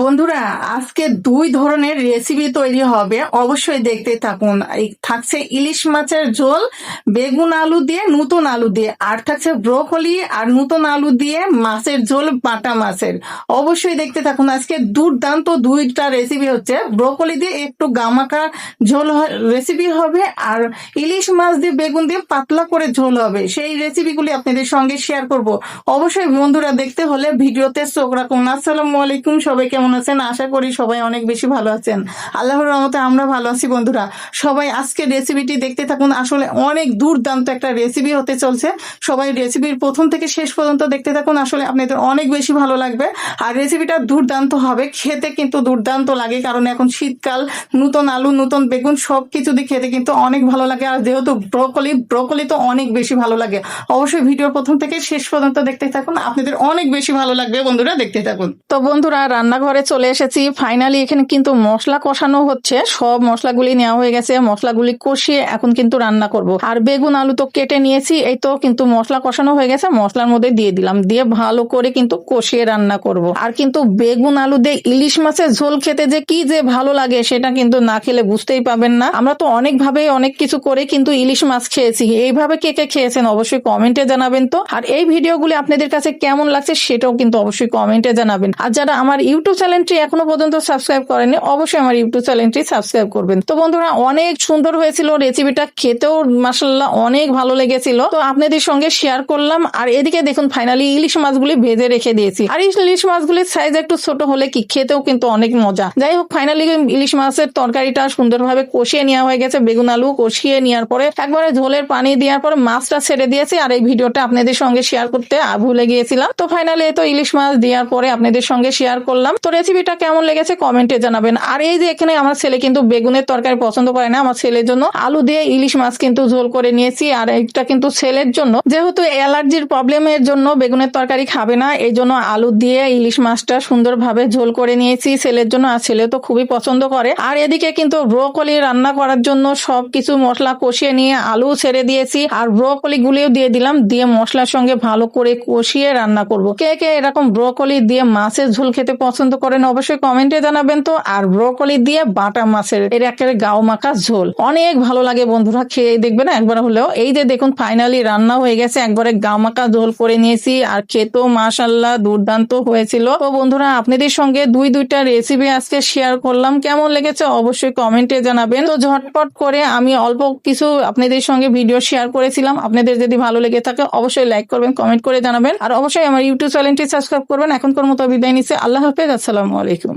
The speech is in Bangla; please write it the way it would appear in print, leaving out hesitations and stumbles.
বন্ধুরা, আজকে দুই ধরনের রেসিপি তৈরি হবে, অবশ্যই দেখতে থাকুন। থাকছে ইলিশ মাছের ঝোল বেগুন আলু দিয়ে, নতুন আলু দিয়ে, আর থাকছে ব্রোকলি আর নতুন আলু দিয়ে মাছের ঝোল, বাটা মাছের। অবশ্যই দেখতে থাকুন। আজকে দুর্দান্ত দুইটা রেসিপি হচ্ছে। ব্রোকলি দিয়ে একটু গামাকা ঝোল রেসিপি হবে, আর ইলিশ মাছ দিয়ে বেগুন দিয়ে পাতলা করে ঝোল হবে। সেই রেসিপিগুলি আপনাদের সঙ্গে শেয়ার করব। অবশ্যই বন্ধুরা, দেখতে হলে ভিডিওতে চোখ রাখুন। আসসালামু আলাইকুম, সবাই কেমন আছেন? আশা করি সবাই অনেক বেশি ভালো আছেন। আল্লাহর রহমতে আমরা ভালো আছি। বন্ধুরা সবাই আজকে রেসিপিটি দেখতে থাকুন। আসলে অনেক দুর্দান্ত একটা রেসিপি হতে চলছে। সবাই রেসিপির প্রথম থেকে শেষ পর্যন্ত দেখতে থাকুন। আসলে আপনাদের অনেক বেশি ভালো লাগবে। আর রেসিপিটা দুর্দান্ত হবে, খেতে কিন্তু দুর্দান্ত লাগে। কারণ এখন শীতকাল, নতুন আলু নতুন বেগুন সবকিছু দিয়ে খেতে কিন্তু অনেক ভালো লাগে। আর যেহেতু ব্রোকলি তো অনেক বেশি ভালো লাগে। অবশ্যই ভিডিওর প্রথম থেকে শেষ পর্যন্ত দেখতে থাকুন, আপনাদের অনেক বেশি ভালো লাগবে। বন্ধুরা দেখতে থাকুন। তো বন্ধুরা, রান্নাঘরে চলে এসেছি। ফাইনালি এখানে কিন্তু মশলা কষানো হচ্ছে। সব মশলাগুলি নেওয়া হয়ে গেছে। মশলাগুলি কষিয়ে এখন কিন্তু রান্না করব। আর বেগুন আলু তো কেটে নিয়েছি। এই তো কিন্তু মশলা কষানো হয়ে গেছে, মশলার মধ্যে দিয়ে দিলাম, দিয়ে ভালো করে কিন্তু কষিয়ে রান্না করব। আর কিন্তু বেগুন আলু দিয়ে ইলিশ মাছের ঝোল খেতে যে কি যে ভালো লাগে সেটা কিন্তু না খেলে বুঝতেই পাবেন না। আমরা তো অনেক ভাবে অনেক কিছু করে কিন্তু ইলিশ মাছ খেয়েছি। এইভাবে কে কে খেয়েছেন অবশ্যই কমেন্টে জানাবেন। তো আর এই ভিডিওগুলি আপনাদের কাছে কেমন লাগছে সেটাও কিন্তু অবশ্যই কমেন্টে জানাবেন। আর যারা আমার ইউটিউব চ্যানেলটি এখনো পর্যন্ত সাবস্ক্রাইব করেনি, অবশ্যই আমার ইউটিউব চ্যানেলটি সাবস্ক্রাইব করবেন। তো বন্ধুরা, অনেক সুন্দর হয়েছিল রেসিপিটা, খেতেও মাশাআল্লাহ অনেক ভালো লেগেছিল। তো আপনাদের সঙ্গে শেয়ার করলাম। আর এদিকে দেখুন, ফাইনালি ইলিশ মাছগুলি ভেজে রেখে দিয়েছি। আর ইলিশ মাছগুলির সাইজ একটু ছোট হলে কি খেতেও কিন্তু অনেক মজা। যাই হোক, ফাইনালি ইলিশ মাছের তরকারিটা সুন্দরভাবে কষিয়ে নেওয়া হয়ে গেছে। বেগুন আলু কষিয়ে নেওয়ার পরে একবারে ঝোলের পানি দেওয়ার পরে মাছটা ছেড়ে দিয়েছি। আর এই ভিডিওটা আপনাদের সঙ্গে শেয়ার করতে ভুলে গিয়েছিলাম। তো ফাইনালি তো ইলিশ মাছ দেওয়ার পরে আপনাদের সঙ্গে শেয়ার করলাম। তো রেসিপিটা কেমন লেগেছে কমেন্টে জানাবেন। আর এই যে এখানে আমার ছেলে কিন্তু বেগুনের তরকারি পছন্দ করে না, আমার ছেলের জন্য আলু দিয়ে ইলিশ মাছ কিন্তু ঝোল করে নিয়েছি। আর এটা কিন্তু ছেলের জন্য, যেহেতু অ্যালার্জির প্রবলেমের জন্য বেগুনের তরকারি খাবে না, এই জন্য আলু দিয়ে ইলিশ মাছটা সুন্দরভাবে ঝোল করে নিয়েছি ছেলের জন্য। আর ছেলে তো খুবই পছন্দ করে। আর এদিকে কিন্তু ব্রোকলি রান্না করার জন্য সবকিছু মশলা কষিয়ে নিয়ে আলু ছেড়ে দিয়েছি, আর ব্রোকলি গুলিও দিয়ে দিলাম, দিয়ে মশলার সঙ্গে ভালো করে কষিয়ে রান্না করব। কে কে এরকম ব্রোকলি দিয়ে মাছের ঝোল খেতে পছন্দ করেন অবশ্যই কমেন্টে জানাবেন। তো আর ব্রোকলি দিয়ে বাটা মাছের এর একেবারে গাও মাখা ঝোল অনেক ভালো লাগে। বন্ধুরা খেয়ে দেখবেন একবার হলেও। এই যে দেখুন, ফাইনালি রান্না হয়ে গেছে, একবারে গাও মাখা ঝোল করে নিয়েছি। আর খেতেও মাশাআল্লাহ দুর্দান্ত হয়েছিল। তো বন্ধুরা, আপনাদের সঙ্গে দুইটা রেসিপি আজকে শেয়ার করলাম। কেমন লেগেছে অবশ্যই কমেন্টে জানাবেন। তো ঝটপট করে আমি অল্প কিছু আপনাদের সঙ্গে ভিডিও শেয়ার করেছিলাম। আপনাদের যদি ভালো লেগে থাকে অবশ্যই লাইক করবেন, কমেন্ট করে জানাবেন। আর অবশ্যই আমার ইউটিউব চ্যানেলটি সাবস্ক্রাইব করবেন। এখনকার মতো বিদায় নিচ্ছে। আল্লাহ হাফেজ, আসসালামু আলাইকুম।